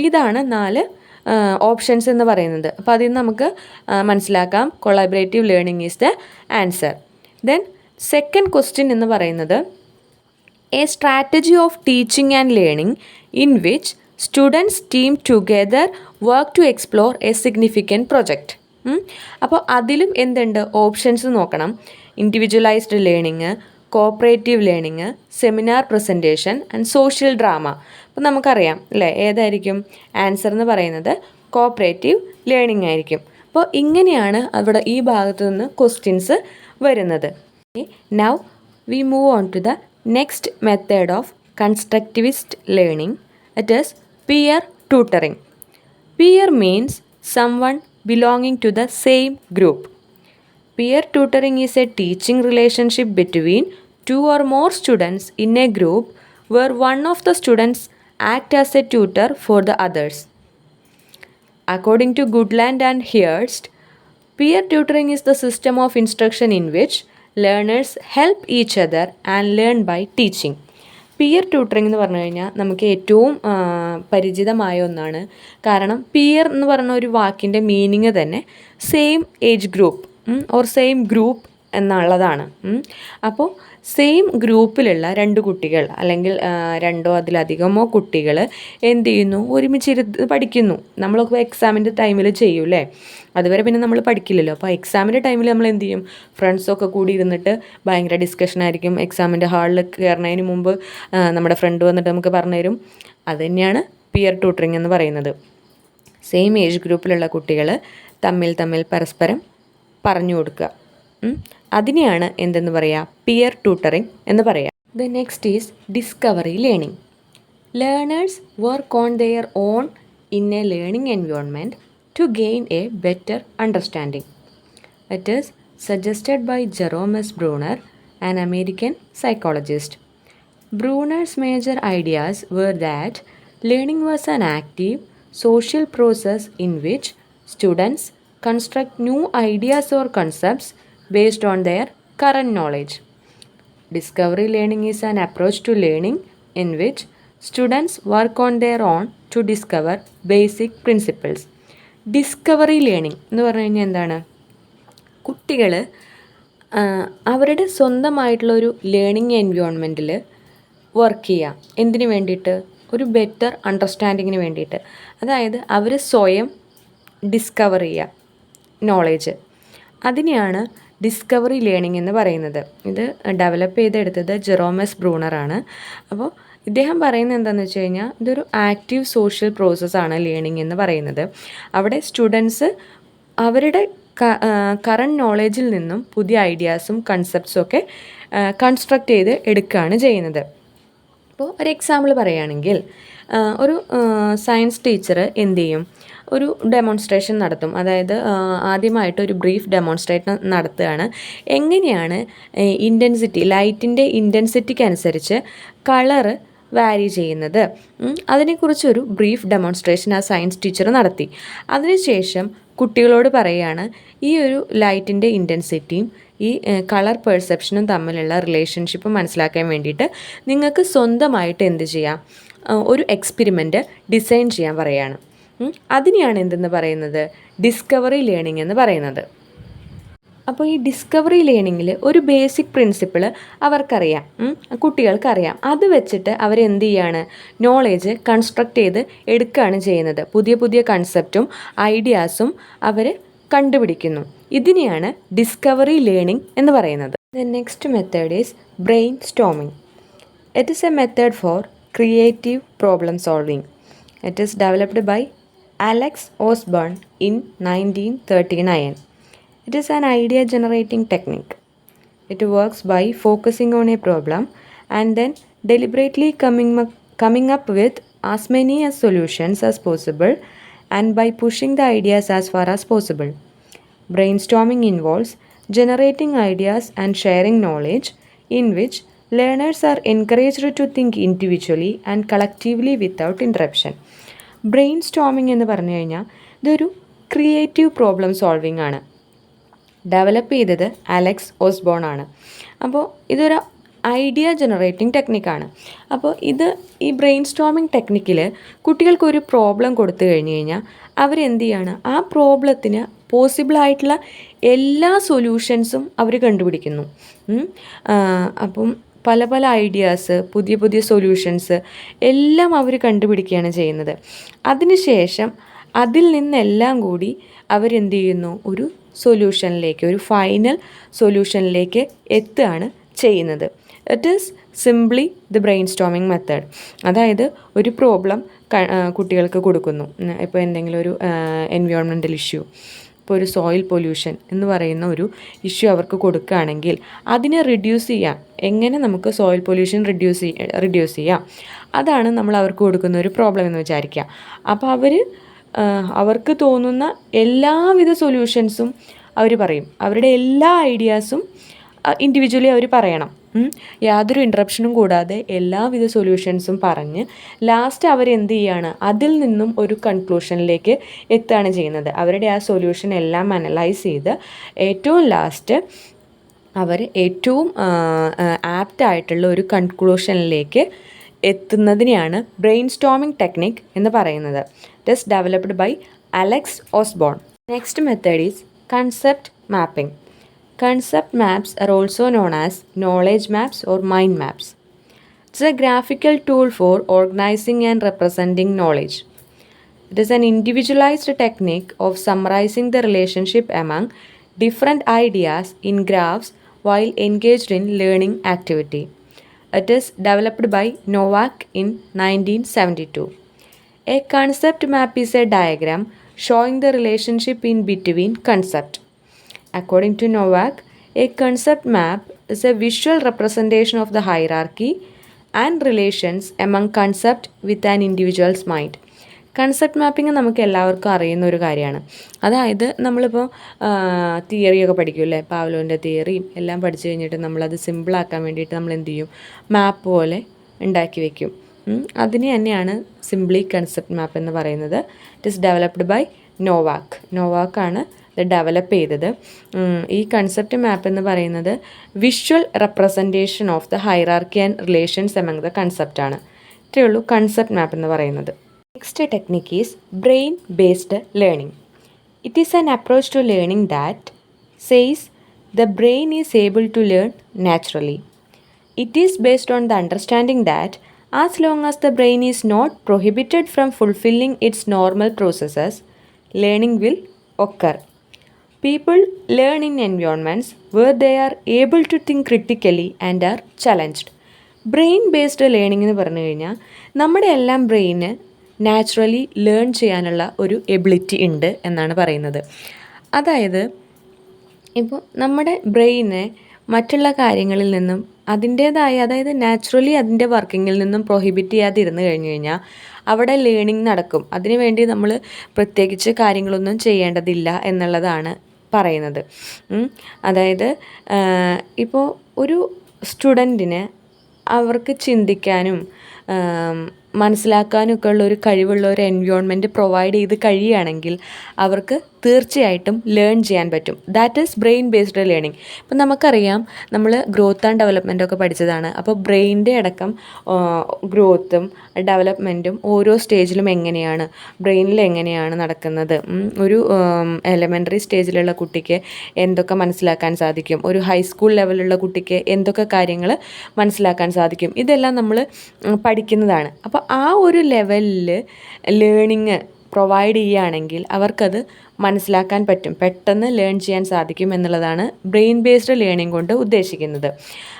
ഇതാണ് 4 options എന്ന് പറയുന്നത്. അപ്പോൾ അതിൽ നിന്ന് നമുക്ക് മനസ്സിലാക്കാം collaborative learning is the answer. Then second question എന്ന് പറയുന്നത്, a strategy of teaching and learning in which students team together work to explore a significant project. അപ്പോൾ അതിലും എന്തുണ്ട്, ഓപ്ഷൻസ് നോക്കണം. Individualized learning, cooperative learning, seminar presentation and social drama. അപ്പോൾ നമുക്കറിയാം അല്ലേ ഏതായിരിക്കും ആൻസർ എന്ന് പറയുന്നത് കോപ്പറേറ്റീവ് ലേണിംഗ് ആയിരിക്കും. അപ്പോൾ ഇങ്ങനെയാണ് അവിടെ ഈ ഭാഗത്തു നിന്ന് ക്വസ്റ്റ്യൻസ് വരുന്നത്. Now we move on to the next method of constructivist learning. It is peer tutoring. Peer means someone belonging to the same group. Peer tutoring is a teaching relationship between 2 or more students in a group where one of the students act as a tutor for the others. According to Goodland and Hearst, peer tutoring is the system of instruction in which learners help each other and learn by teaching. Peer tutoring എന്ന് പറഞ്ഞു കഴിഞ്ഞാൽ നമുക്ക് ഏറ്റവും പരിചിതമായ ഒന്നാണ്. കാരണം peer എന്ന് പറയുന്ന ഒരു വാക്കിൻ്റെ മീനിങ് തന്നെ same age group or same group എന്നുള്ളതാണ്. അപ്പോൾ സെയിം ഗ്രൂപ്പിലുള്ള 2 കുട്ടികൾ അല്ലെങ്കിൽ 2 അതിലധികമോ കുട്ടികൾ എന്ത് ചെയ്യുന്നു, ഒരുമിച്ചിരുന്ന് പഠിക്കുന്നു. നമ്മളൊക്കെ എക്സാമിൻ്റെ ടൈമിൽ ചെയ്യൂലേ, അതുവരെ പിന്നെ നമ്മൾ പഠിക്കില്ലല്ലോ. അപ്പോൾ എക്സാമിൻ്റെ ടൈമിൽ നമ്മൾ എന്ത് ചെയ്യും, ഫ്രണ്ട്സൊക്കെ കൂടി ഇരുന്നിട്ട് ഭയങ്കര ഡിസ്കഷനായിരിക്കും. എക്സാമിൻ്റെ ഹാളിൽ കയറുന്നതിന് മുമ്പ് നമ്മുടെ ഫ്രണ്ട് വന്നിട്ട് നമുക്ക് പറഞ്ഞു തരും. അത് തന്നെയാണ് പിയർ ട്യൂട്ടറിംഗ് എന്ന് പറയുന്നത്. സെയിം ഏജ് ഗ്രൂപ്പിലുള്ള കുട്ടികൾ തമ്മിൽ പരസ്പരം പറഞ്ഞു കൊടുക്കുക. അതിനെയാണ് എന്തെന്ന് പറയുക, പിയർ ട്യൂട്ടറിംഗ് എന്ന് പറയുക. The next is discovery learning. Learners work on their own in a learning environment to gain a better understanding. It is suggested by Jerome S Bruner, an American psychologist. Bruner's major ideas were that learning was an active social process in which students construct new ideas or concepts based on their current knowledge. Discovery learning is an approach to learning in which students work on their own to discover basic principles. Discovery learning എന്ന് പറഞ്ഞു കഴിഞ്ഞാൽ എന്താണ്, കുട്ടികൾ അവരുടെ സ്വന്തമായിട്ടുള്ളൊരു learning എൻവയോൺമെൻറ്റിൽ work ചെയ്യുക. എന്തിനു വേണ്ടിയിട്ട്, ഒരു ബെറ്റർ അണ്ടർസ്റ്റാൻഡിങ്ങിന് വേണ്ടിയിട്ട്. അതായത് അവർ സ്വയം ഡിസ്കവർ ചെയ്യുക നോളേജ്. അതിനെയാണ് ഡിസ്കവറി ലേണിംഗ് എന്ന് പറയുന്നത്. ഇത് ഡെവലപ്പ് ചെയ്തെടുത്തത് ജെറോം എസ് ബ്രൂണറാണ്. അപ്പോൾ ഇദ്ദേഹം പറയുന്നത് എന്താണെന്ന് വെച്ച് കഴിഞ്ഞാൽ, ഇതൊരു ആക്റ്റീവ് സോഷ്യൽ പ്രോസസ്സാണ് ലേണിംഗ് എന്ന് പറയുന്നത്. അവിടെ സ്റ്റുഡൻസ് അവരുടെ കറണ്ട് നോളേജിൽ നിന്നും പുതിയ ഐഡിയാസും കൺസെപ്റ്റ്സും ഒക്കെ കൺസ്ട്രക്റ്റ് ചെയ്ത് എടുക്കുകയാണ് ചെയ്യുന്നത്. ഇപ്പോൾ ഒരു എക്സാമ്പിൾ പറയുകയാണെങ്കിൽ, ഒരു സയൻസ് ടീച്ചർ എന്ത് ചെയ്യും, ഒരു ഡെമോൺസ്ട്രേഷൻ നടത്തും. അതായത് ആദ്യമായിട്ട് ഒരു ബ്രീഫ് ഡെമോൺസ്ട്രേഷൻ നടത്തുകയാണ്. എങ്ങനെയാണ് ഇൻറ്റൻസിറ്റി, ലൈറ്റിൻ്റെ ഇൻറ്റൻസിറ്റിക്ക് അനുസരിച്ച് കളറ് വാരി ചെയ്യുന്നത്, അതിനെക്കുറിച്ചൊരു ബ്രീഫ് ഡെമോൺസ്ട്രേഷൻ ആ സയൻസ് ടീച്ചർ നടത്തി. അതിനുശേഷം കുട്ടികളോട് പറയുകയാണ് ഈ ഒരു ലൈറ്റിൻ്റെ ഇൻറ്റൻസിറ്റിയും ഈ കളർ പെർസെപ്ഷനും തമ്മിലുള്ള റിലേഷൻഷിപ്പ് മനസ്സിലാക്കാൻ വേണ്ടിയിട്ട് നിങ്ങൾക്ക് സ്വന്തമായിട്ട് എന്ത് ചെയ്യാം, ഒരു എക്സ്പെരിമെൻറ്റ് ഡിസൈൻ ചെയ്യാൻ പറയുകയാണ്. അതിനെയാണ് എന്തെന്ന് പറയുന്നത്, ഡിസ്കവറി ലേണിംഗ് എന്ന് പറയുന്നത്. അപ്പോൾ ഈ ഡിസ്കവറി ലേണിങ്ങിൽ ഒരു ബേസിക് പ്രിൻസിപ്പിൾ അവർക്കറിയാം, കുട്ടികൾക്കറിയാം. അത് വെച്ചിട്ട് അവരെന്ത് ചെയ്യാണ്, നോളേജ് കൺസ്ട്രക്റ്റ് ചെയ്ത് എടുക്കുകയാണ് ചെയ്യുന്നത്. പുതിയ പുതിയ കൺസെപ്റ്റും ഐഡിയാസും അവർ കണ്ടുപിടിക്കുന്നു. ഇതിനെയാണ് ഡിസ്കവറി ലേണിംഗ് എന്ന് പറയുന്നത്. The next method is brainstorming. It is a method for creative problem solving. It is developed by Alex Osborn in 1939. It is an idea generating technique. It works by focusing on a problem and then deliberately coming up with as many as solutions as possible and by pushing the ideas as far as possible. Brainstorming involves generating ideas and sharing knowledge, in which learners are encouraged to think individually and collectively without interruption. Brainstorming എന്ന് പറഞ്ഞു കഴിഞ്ഞാൽ ഇതൊരു creative problem solving ആണ്. Develop ചെയ്തത് Alex Osborne ആണ്. അപ്പോൾ ഇതൊരു idea generating ടെക്നിക്കാണ്. അപ്പോൾ ഈ ബ്രെയിൻ സ്റ്റോമിംഗ് ടെക്നിക്കിൽ കുട്ടികൾക്കൊരു പ്രോബ്ലം കൊടുത്തു കഴിഞ്ഞ് കഴിഞ്ഞാൽ അവരെന്ത് ചെയ്യാണ്, ആ പ്രോബ്ലത്തിന് പോസിബിളായിട്ടുള്ള എല്ലാ സൊല്യൂഷൻസും അവർ കണ്ടുപിടിക്കുന്നു. അപ്പം പല പല ഐഡിയാസ്, പുതിയ പുതിയ സൊല്യൂഷൻസ് എല്ലാം അവർ കണ്ടുപിടിക്കുകയാണ് ചെയ്യുന്നത്. അതിനുശേഷം അതിൽ നിന്നെല്ലാം കൂടി അവരെന്ത് ചെയ്യുന്നു, ഒരു സൊല്യൂഷനിലേക്ക്, ഒരു ഫൈനൽ സൊല്യൂഷനിലേക്ക് എത്തുകയാണ് ചെയ്യുന്നത്. It is simply the brain storming method. അതായത് ഒരു പ്രോബ്ലം കുട്ടികൾക്ക് കൊടുക്കുന്നു. ഇപ്പോൾ എന്തെങ്കിലും ഒരു എൻവയോൺമെൻറ്റൽ ഇഷ്യൂ, ഇപ്പോൾ ഒരു സോയിൽ പൊല്യൂഷൻ എന്ന് പറയുന്ന ഒരു ഇഷ്യൂ അവർക്ക് കൊടുക്കുകയാണെങ്കിൽ അതിനെ റിഡ്യൂസ് ചെയ്യാം, എങ്ങനെ നമുക്ക് സോയിൽ പൊല്യൂഷൻ റിഡ്യൂസ് ചെയ്യാം, അതാണ് നമ്മൾ അവർക്ക് കൊടുക്കുന്ന ഒരു പ്രോബ്ലം എന്ന് വിചാരിക്കുക. അപ്പോൾ അവർക്ക് തോന്നുന്ന എല്ലാവിധ സൊല്യൂഷൻസും അവർ പറയും. അവരുടെ എല്ലാ ഐഡിയാസും ഇൻഡിവിജ്വലി അവർ പറയണം. യാതൊരു ഇൻട്രപ്ഷനും കൂടാതെ എല്ലാവിധ സൊല്യൂഷൻസും പറഞ്ഞ് ലാസ്റ്റ് അവരെന്ത് ചെയ്യാണ്, അതിൽ നിന്നും ഒരു കൺക്ലൂഷനിലേക്ക് എത്തുകയാണ് ചെയ്യുന്നത്. അവരുടെ ആ സൊല്യൂഷൻ എല്ലാം അനലൈസ് ചെയ്ത് ഏറ്റവും ലാസ്റ്റ് അവർ ഏറ്റവും ആപ്റ്റായിട്ടുള്ള ഒരു കൺക്ലൂഷനിലേക്ക് എത്തുന്നതിനെയാണ് ബ്രെയിൻ സ്റ്റോമിംഗ് ടെക്നിക് എന്ന് പറയുന്നത്. It is developed by Alex Osborn. Next method is concept mapping. Concept maps are also known as knowledge maps or mind maps. It's a graphical tool for organizing and representing knowledge. It is an individualized technique of summarizing the relationship among different ideas in graphs while engaged in learning activity. It is developed by Novak in 1972. A concept map is a diagram showing the relationship in between concepts. According to Novak, a concept map is a visual representation of the hierarchy and relations among concepts with an individual's mind. Concept mapping നമുക്ക് എല്ലാവർക്കും അറിയുന്ന ഒരു കാര്യമാണ്. അതായത് നമ്മളിപ്പോൾ തിയറിയൊക്കെ പഠിക്കുമല്ലേ, പാവ്ലോവിൻ്റെ തിയറിയും എല്ലാം പഠിച്ചു കഴിഞ്ഞിട്ട് നമ്മളത് സിമ്പിളാക്കാൻ വേണ്ടിയിട്ട് നമ്മൾ എന്ത് ചെയ്യും, മാപ്പ് പോലെ ഉണ്ടാക്കി വയ്ക്കും. അതിന് തന്നെയാണ് സിംപ്ലി കൺസെപ്റ്റ് മാപ്പ് എന്ന് പറയുന്നത്. ഇറ്റ് ഈസ് ഡെവലപ്ഡ് ബൈ നോവാക്കാണ് ഇത് ഡെവലപ്പ് ചെയ്തത്. ഈ കൺസെപ്റ്റ് മാപ്പ് എന്ന് പറയുന്നത് visual representation of the hierarchy and relations among the കൺസെപ്റ്റാണ്. ഇത്രയേ ഉള്ളൂ കൺസെപ്റ്റ് മാപ്പ് എന്ന് പറയുന്നത്. Next technique is brain based learning. It is an approach to learning that says the brain is able to learn naturally. It is based on the understanding that as long as the brain is not prohibited from fulfilling its normal processes, learning will occur. People learn in environments where they are able to think critically and are challenged. Brain based learning എന്ന് പറഞ്ഞു കഴിഞ്ഞാൽ നമ്മുടെ എല്ലാം ബ്രെയിന് naturally learn ചെയ്യാനുള്ള ഒരു ability ഉണ്ട് എന്നാണ് പറയുന്നത്. അതായത് ഇപ്പോൾ നമ്മുടെ ബ്രെയിനെ മറ്റുള്ള കാര്യങ്ങളിൽ നിന്നും അതിൻ്റേതായ, അതായത് നാച്ചുറലി അതിൻ്റെ വർക്കിങ്ങിൽ നിന്നും പ്രൊഹിബിറ്റ് ചെയ്യാതിരുന്നു കഴിഞ്ഞു കഴിഞ്ഞാൽ അവിടെ ലേണിംഗ് നടക്കും. അതിനുവേണ്ടി നമ്മൾ പ്രത്യേകിച്ച് കാര്യങ്ങളൊന്നും ചെയ്യേണ്ടതില്ല എന്നുള്ളതാണ് പറയുന്നത്. അതായത് ഇപ്പോൾ ഒരു സ്റ്റുഡൻറ്റിന് അവർക്ക് ചിന്തിക്കാനും മനസ്സിലാക്കാനൊക്കെ ഉള്ള ഒരു കഴിവുള്ള ഒരു എൻവയോൺമെൻറ്റ് പ്രൊവൈഡ് ചെയ്ത് കഴിയുകയാണെങ്കിൽ അവർക്ക് തീർച്ചയായിട്ടും ലേൺ ചെയ്യാൻ പറ്റും. That is brain based learning. ഇപ്പം നമുക്കറിയാം, നമ്മൾ ഗ്രോത്ത് ആൻഡ് ഡെവലപ്മെൻറ്റൊക്കെ പഠിച്ചതാണ്. അപ്പോൾ ബ്രെയിൻ്റെ അടക്കം ഗ്രോത്തും ഡെവലപ്മെൻറ്റും ഓരോ സ്റ്റേജിലും എങ്ങനെയാണ്, ബ്രെയിനിൽ എങ്ങനെയാണ് നടക്കുന്നത്, ഒരു എലമെൻ്ററി സ്റ്റേജിലുള്ള കുട്ടിക്ക് എന്തൊക്കെ മനസ്സിലാക്കാൻ സാധിക്കും, ഒരു ഹൈസ്കൂൾ ലെവലിലുള്ള കുട്ടിക്ക് എന്തൊക്കെ കാര്യങ്ങൾ മനസ്സിലാക്കാൻ സാധിക്കും, ഇതെല്ലാം നമ്മൾ പഠിക്കുന്നതാണ്. അപ്പോൾ ആ ഒരു ലെവലിൽ ലേണിങ് പ്രൊവൈഡ് ചെയ്യുകയാണെങ്കിൽ അവർക്കത് മനസ്സിലാക്കാൻ പറ്റും, പെട്ടെന്ന് ലേൺ ചെയ്യാൻ സാധിക്കും എന്നുള്ളതാണ് ബ്രെയിൻ ബേസ്ഡ് ലേണിംഗ് കൊണ്ട് ഉദ്ദേശിക്കുന്നത്.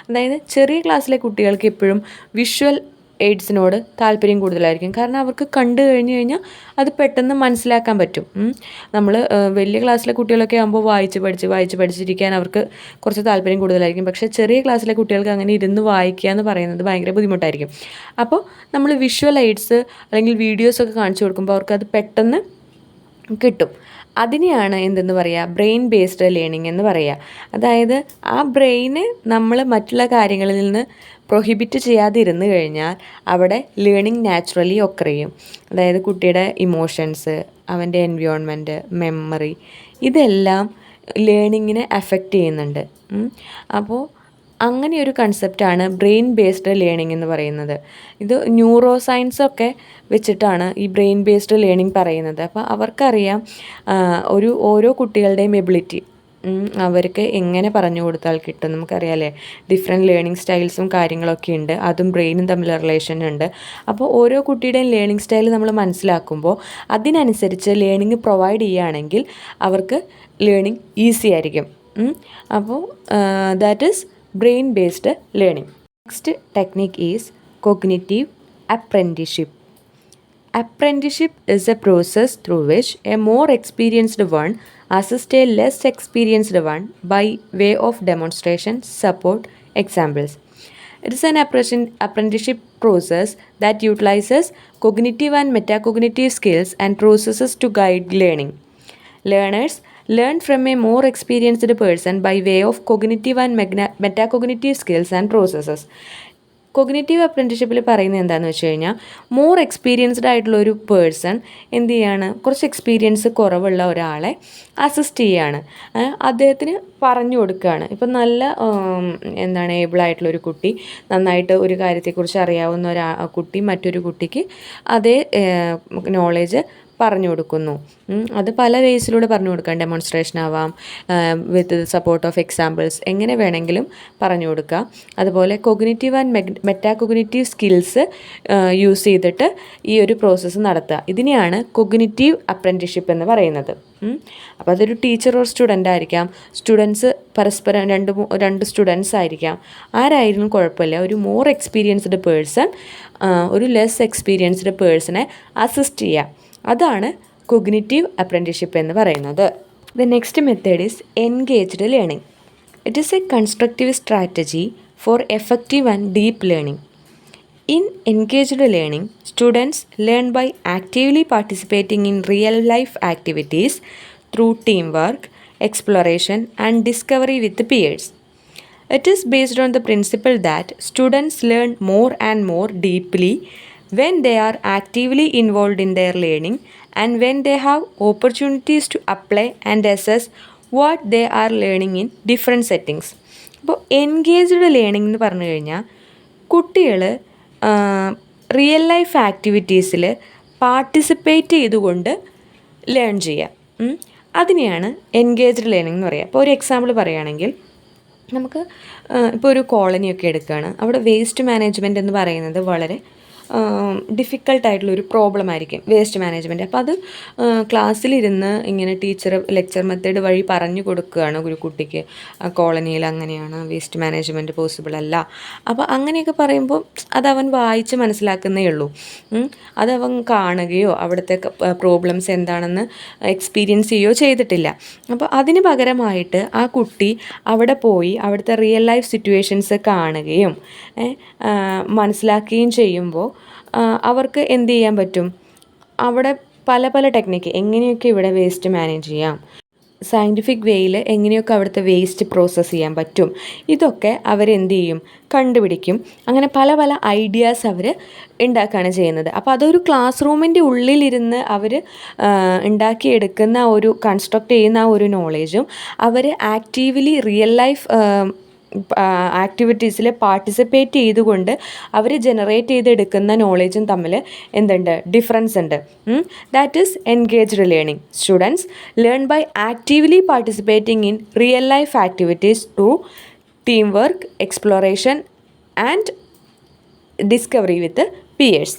അതായത് ചെറിയ ക്ലാസ്സിലെ കുട്ടികൾക്ക് എപ്പോഴും വിഷ്വൽ എയ്ഡ്സിനോട് താല്പര്യം കൂടുതലായിരിക്കും. കാരണം അവർക്ക് കണ്ടു കഴിഞ്ഞ് കഴിഞ്ഞാൽ അത് പെട്ടെന്ന് മനസ്സിലാക്കാൻ പറ്റും. നമ്മൾ വലിയ ക്ലാസ്സിലെ കുട്ടികളൊക്കെ ആകുമ്പോൾ വായിച്ച് പഠിച്ചിരിക്കാൻ അവർക്ക് കുറച്ച് താല്പര്യം കൂടുതലായിരിക്കും. പക്ഷേ ചെറിയ ക്ലാസ്സിലെ കുട്ടികൾക്ക് അങ്ങനെ ഇരുന്ന് വായിക്കുക എന്ന് പറയുന്നത് ഭയങ്കര ബുദ്ധിമുട്ടായിരിക്കും. അപ്പോൾ നമ്മൾ വിഷ്വൽ എയ്ഡ്സ് അല്ലെങ്കിൽ വീഡിയോസൊക്കെ കാണിച്ചു കൊടുക്കുമ്പോൾ അവർക്കത് പെട്ടെന്ന് കിട്ടും. അതിനെയാണ് എന്തെന്ന് പറയുക, ബ്രെയിൻ ബേസ്ഡ് ലേണിംഗ് എന്ന് പറയുക. അതായത് ആ ബ്രെയിന് നമ്മൾ മറ്റുള്ള കാര്യങ്ങളിൽ നിന്ന് പ്രൊഹിബിറ്റ് ചെയ്യാതിരുന്നു കഴിഞ്ഞാൽ അവിടെ ലേണിംഗ് നാച്ചുറലി ഒക്കർ ചെയ്യും. അതായത് കുട്ടിയുടെ ഇമോഷൻസ്, അവൻ്റെ എൻവയോൺമെൻറ്റ്, മെമ്മറി, ഇതെല്ലാം ലേണിങ്ങിനെ അഫക്റ്റ് ചെയ്യുന്നുണ്ട്. അപ്പോൾ അങ്ങനെയൊരു കൺസെപ്റ്റാണ് ബ്രെയിൻ ബേസ്ഡ് ലേണിംഗ് എന്ന് പറയുന്നത്. ഇത് ന്യൂറോ സയൻസൊക്കെ വെച്ചിട്ടാണ് ഈ ബ്രെയിൻ ബേസ്ഡ് ലേണിംഗ് പറയുന്നത്. അപ്പോൾ അവർക്കറിയാം ഓരോ കുട്ടികളുടെയും എബിലിറ്റി അവർക്ക് എങ്ങനെ പറഞ്ഞു കൊടുത്താൽ കിട്ടും. നമുക്കറിയാമല്ലേ, ഡിഫറെൻറ്റ് ലേണിംഗ് സ്റ്റൈൽസും കാര്യങ്ങളൊക്കെ ഉണ്ട്, അതും ബ്രെയിനും തമ്മിൽ റിലേഷൻ ഉണ്ട്. അപ്പോൾ ഓരോ കുട്ടിയുടെയും ലേണിംഗ് സ്റ്റൈൽ നമ്മൾ മനസ്സിലാക്കുമ്പോൾ അതിനനുസരിച്ച് ലേണിംഗ് പ്രൊവൈഡ് ചെയ്യുകയാണെങ്കിൽ അവർക്ക് ലേണിംഗ് ഈസി ആയിരിക്കും. അപ്പോൾ that is brain based learning. Next technique is cognitive apprenticeship. Apprenticeship is a process through which a more experienced one assists a less experienced one by way of demonstration, support, examples. It is an apprenticeship process that utilizes cognitive and metacognitive skills and processes to guide learning. Learners learn from a more experienced person by way of cognitive and metacognitive skills and processes. Cognitive അപ്രൻറ്റിഷിപ്പിൽ പറയുന്നത് എന്താണെന്ന് വെച്ച് കഴിഞ്ഞാൽ, more experienced ആയിട്ടുള്ള ഒരു person എന്ത് ചെയ്യാണ്, കുറച്ച് എക്സ്പീരിയൻസ് കുറവുള്ള ഒരാളെ അസിസ്റ്റ് ചെയ്യുകയാണ്, അദ്ദേഹത്തിന് പറഞ്ഞു കൊടുക്കുകയാണ്. ഇപ്പം നല്ല ഏബിളായിട്ടുള്ളൊരു കുട്ടി, നന്നായിട്ട് ഒരു കാര്യത്തെക്കുറിച്ച് അറിയാവുന്ന കുട്ടി മറ്റൊരു കുട്ടിക്ക് അതേ നോളേജ് പറഞ്ഞു കൊടുക്കുന്നു. അത് പല വേസിലൂടെ പറഞ്ഞു കൊടുക്കാം. ഡെമോൺസ്ട്രേഷൻ ആവാം, വിത്ത് സപ്പോർട്ട് ഓഫ് എക്സാമ്പിൾസ്, എങ്ങനെ വേണമെങ്കിലും പറഞ്ഞു കൊടുക്കുക. അതുപോലെ കൊഗ്നിറ്റീവ് ആൻഡ് മെറ്റാകൊഗ്നിറ്റീവ് സ്കിൽസ് യൂസ് ചെയ്തിട്ട് ഈ ഒരു പ്രോസസ്സ് നടത്തുക. ഇതിനെയാണ് കൊഗ്നിറ്റീവ് അപ്രൻറ്റിഷിപ്പ് എന്ന് പറയുന്നത്. അപ്പോൾ അതൊരു ടീച്ചർ ഓർ സ്റ്റുഡൻ്റ് ആയിരിക്കാം, സ്റ്റുഡൻസ് പരസ്പരം രണ്ട് സ്റ്റുഡൻസ് ആയിരിക്കാം, ആരായാലും കുഴപ്പമില്ല. ഒരു മോർ എക്സ്പീരിയൻസ്ഡ് പേഴ്സൺ ഒരു ലെസ് എക്സ്പീരിയൻസ്ഡ് പേഴ്സണെ അസിസ്റ്റ് ചെയ്യുക. അതാണ് കൊഗ്നിറ്റീവ് അപ്രൻറ്റിഷിപ്പ് എന്ന് പറയുന്നത്. The next method is engaged learning. It is a constructive strategy for effective and deep learning. In engaged learning, students learn by actively participating in real life activities through team work, exploration and discovery with peers. It is based on the principle that students learn more and more deeply when they are actively involved in their learning and when they have opportunities to apply and assess what they are learning in different settings. അപ്പോൾ engaged learning എന്ന് പറഞ്ഞു കഴിഞ്ഞാൽ കുട്ടികൾ real life ആക്ടിവിറ്റീസിൽ participate ചെയ്തുകൊണ്ട് learn ചെയ്യുക. അതിനെയാണ് engaged learning എന്ന് പറയുക. അപ്പോൾ ഒരു എക്സാമ്പിൾ പറയുകയാണെങ്കിൽ, നമുക്ക് ഇപ്പോൾ ഒരു കോളനിയൊക്കെ എടുക്കുകയാണ്. അവിടെ വേസ്റ്റ് മാനേജ്മെൻറ്റ് എന്ന് പറയുന്നത് വളരെ ഡിഫിക്കൽട്ടായിട്ടുള്ളൊരു പ്രോബ്ലം ആയിരിക്കും വേസ്റ്റ് മാനേജ്മെൻറ്റ്. അപ്പോൾ അത് ക്ലാസ്സിലിരുന്ന് ഇങ്ങനെ ടീച്ചർ ലെക്ചർ മെത്തേഡ് വഴി പറഞ്ഞു കൊടുക്കുകയാണ് ഒരു കുട്ടിക്ക്, കോളനിയിൽ അങ്ങനെയാണ്, വേസ്റ്റ് മാനേജ്മെൻറ്റ് പോസിബിൾ അല്ല. അപ്പോൾ അങ്ങനെയൊക്കെ പറയുമ്പോൾ അതവൻ വായിച്ച് മനസ്സിലാക്കുന്നേ ഉള്ളൂ. അതവൻ കാണുകയോ അവിടുത്തെ പ്രോബ്ലംസ് എന്താണെന്ന് എക്സ്പീരിയൻസ് ചെയ്യുകയോ ചെയ്തിട്ടില്ല. അപ്പോൾ അതിന് പകരമായിട്ട് ആ കുട്ടി അവിടെ പോയി അവിടുത്തെ റിയൽ ലൈഫ് സിറ്റുവേഷൻസ് കാണുകയും മനസ്സിലാക്കുകയും ചെയ്യുമ്പോൾ അവർക്ക് എന്ത് ചെയ്യാൻ പറ്റും, അവിടെ പല പല ടെക്നിക്ക് എങ്ങനെയൊക്കെ ഇവിടെ വേസ്റ്റ് മാനേജ് ചെയ്യാം, സയൻറ്റിഫിക് വേയിൽ എങ്ങനെയൊക്കെ അവിടുത്തെ വേസ്റ്റ് പ്രോസസ്സ് ചെയ്യാൻ പറ്റും, ഇതൊക്കെ അവരെന്ത് ചെയ്യും, കണ്ടുപിടിക്കും. അങ്ങനെ പല പല ഐഡിയാസ് അവർ ഉണ്ടാക്കുകയാണ് ചെയ്യുന്നത്. അപ്പോൾ അതൊരു ക്ലാസ് റൂമിൻ്റെ ഉള്ളിലിരുന്ന് അവർ ഉണ്ടാക്കിയെടുക്കുന്ന ഒരു കൺസ്ട്രക്റ്റ് ചെയ്യുന്ന ആ ഒരു നോളേജും അവർ ആക്റ്റീവ്ലി റിയൽ ലൈഫ് ആക്ടിവിറ്റീസിൽ പാർട്ടിസിപ്പേറ്റ് ചെയ്തുകൊണ്ട് അവർ ജനറേറ്റ് ചെയ്തെടുക്കുന്ന നോളേജും തമ്മിൽ എന്തുണ്ട്, ഡിഫറൻസ് ഉണ്ട്. That is engaged learning. Students learn by actively participating in real life activities through team work, exploration and discovery with the peers.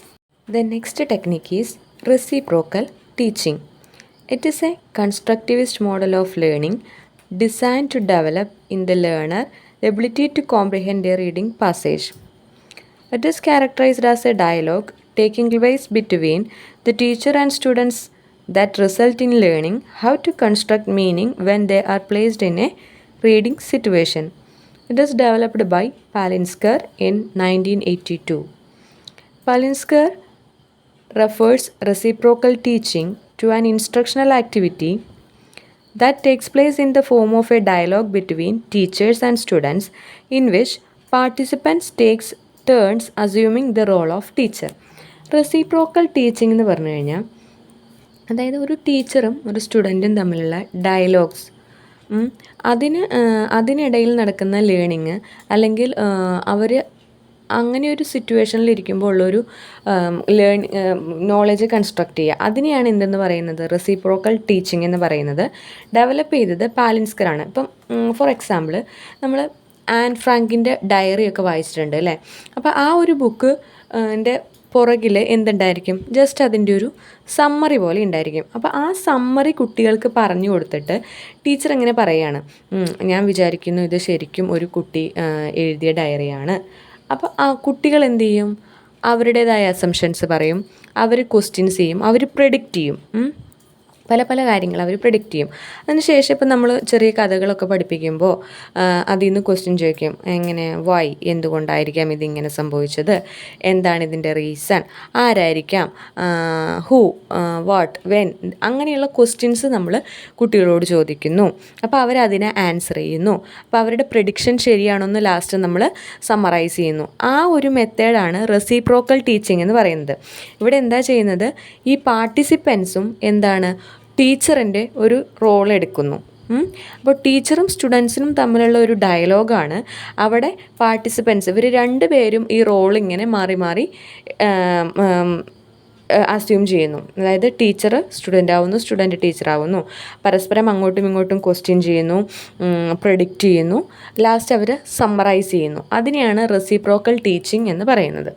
The next technique is reciprocal teaching. It is a constructivist model of learning designed to develop in the learner the ability to comprehend a reading passage. It is characterized as a dialogue taking place between the teacher and students that result in learning how to construct meaning when they are placed in a reading situation. It is developed by Palinsker in 1982. Palinsker refers reciprocal teaching to an instructional activity that takes place in the form of a dialogue between teachers and students in which participants takes turns assuming the role of teacher. Reciprocal teaching എന്ന് പറഞ്ഞു കഴിഞ്ഞാൽ അതായത് ഒരു ടീച്ചറും ഒരു സ്റ്റുഡൻറ്റും തമ്മിലുള്ള dialogues, അതിനിടയിൽ നടക്കുന്ന ലേണിങ്, അല്ലെങ്കിൽ അവർ അങ്ങനെ ഒരു സിറ്റുവേഷനിലിരിക്കുമ്പോൾ ഉള്ളൊരു നോളജ് കൺസ്ട്രക്റ്റ് ചെയ്യുക, അതിനെയാണ് എന്തെന്ന് പറയുന്നത്, റെസിപ്രോക്കൽ ടീച്ചിങ് എന്ന് പറയുന്നത്. ഡെവലപ്പ് ചെയ്തത് പാലിൻസ്കറാണ്. ഇപ്പം ഫോർ എക്സാമ്പിൾ നമ്മൾ ആൻ ഫ്രാങ്കിൻ്റെ ഡയറിയൊക്കെ വായിച്ചിട്ടുണ്ട് അല്ലേ. അപ്പോൾ ആ ഒരു ബുക്ക് ൻ്റെ പുറകിൽ എന്തുണ്ടായിരിക്കും, ജസ്റ്റ് അതിൻ്റെ ഒരു സമ്മറി പോലെ ഉണ്ടായിരിക്കും. അപ്പോൾ ആ സമ്മറി കുട്ടികൾക്ക് പറഞ്ഞു കൊടുത്തിട്ട് ടീച്ചർ എങ്ങനെ പറയുകയാണ്, ഞാൻ വിചാരിക്കുന്നു ഇത് ശരിക്കും ഒരു കുട്ടി എഴുതിയ ഡയറിയാണ്. അപ്പോൾ ആ കുട്ടികൾ എന്ത് ചെയ്യും, അവരുടേതായ അസംഷൻസ് പറയും, അവർ ക്വസ്റ്റ്യൻസ് ചെയ്യും, അവർ പ്രെഡിക്റ്റ് ചെയ്യും, പല പല കാര്യങ്ങൾ അവർ പ്രെഡിക്റ്റ് ചെയ്യും. അതിനുശേഷം ഇപ്പം നമ്മൾ ചെറിയ കഥകളൊക്കെ പഠിപ്പിക്കുമ്പോൾ അതിൽ നിന്ന് ക്വസ്റ്റ്യൻ ചോദിക്കും, എങ്ങനെ, വൈ, എന്തുകൊണ്ടായിരിക്കാം ഇതിങ്ങനെ സംഭവിച്ചത്, എന്താണ് ഇതിൻ്റെ റീസൺ, ആരായിരിക്കാം, ഹൂ, വാട്ട്, വെൻ, അങ്ങനെയുള്ള ക്വസ്റ്റ്യൻസ് നമ്മൾ കുട്ടികളോട് ചോദിക്കുന്നു. അപ്പോൾ അവരതിനെ ആൻസർ ചെയ്യുന്നു. അപ്പോൾ അവരുടെ പ്രെഡിക്ഷൻ ശരിയാണോന്ന് ലാസ്റ്റ് നമ്മൾ സമ്മറൈസ് ചെയ്യുന്നു. ആ ഒരു മെത്തേഡാണ് റെസിപ്രോക്കൽ ടീച്ചിങ് എന്ന് പറയുന്നത്. ഇവിടെ എന്താ ചെയ്യുന്നത്, ഈ പാർട്ടിസിപ്പൻസും എന്താണ്, ടീച്ചറിൻ്റെ ഒരു റോൾ എടുക്കുന്നു. അപ്പോൾ ടീച്ചറും സ്റ്റുഡൻസിനും തമ്മിലുള്ള ഒരു ഡയലോഗാണ്. അവിടെ പാർട്ടിസിപ്പൻസ് ഇവർ രണ്ടുപേരും ഈ റോൾ ഇങ്ങനെ മാറി മാറി അസ്യൂം ചെയ്യുന്നു. അതായത് ടീച്ചർ സ്റ്റുഡൻ്റ് ആവുന്നു, സ്റ്റുഡൻറ്റ് ടീച്ചർ ആവുന്നു, പരസ്പരം അങ്ങോട്ടും ഇങ്ങോട്ടും ക്വസ്റ്റ്യൻ ചെയ്യുന്നു, പ്രെഡിക്റ്റ് ചെയ്യുന്നു, ലാസ്റ്റ് അവർ സമ്മറൈസ് ചെയ്യുന്നു. അതിനെയാണ് റെസിപ്രോക്കൽ ടീച്ചിങ് എന്ന് പറയുന്നത്.